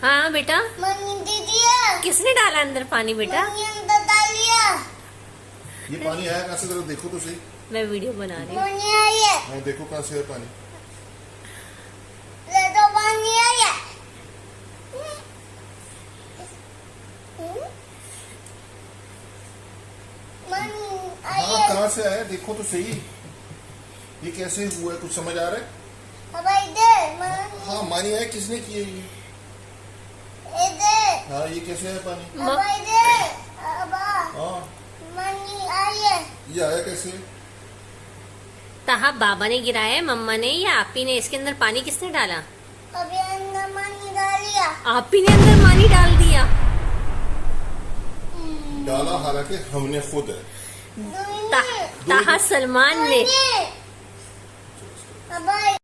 हाँ बेटा, मम्मी दे दिया। किसने डाला अंदर पानी बेटा? मम्मी अंदर डाल दिया। ये पानी आया कहाँ से? जरा देखो तो सही। मैं वीडियो बना रही हूँ। मम्मी आई है। हाँ, देखो कहाँ से है पानी। ले दो पानी आई है। मम्मी आई हाँ, है। कहाँ से आया देखो तो सही। ये कैसे हुआ है, कुछ समझ आ रहा है? अब इधर मम्मी हाँ, मानी आया किसने किया ये? इधर। हाँ, ये कैसे है पानी? अब इधर। अब हाँ, मम्मी आई है। ये आया कैसे? ताहा बाबा ने गिराया है, मम्मा ने या आप ही ने? इसके अंदर पानी किसने डाला? अभी अंदर पानी डाल दिया। आप ही ने अंदर पानी डाल दिया। डाला हालांकि हमने खुद है। ताहा सलमान ने। अब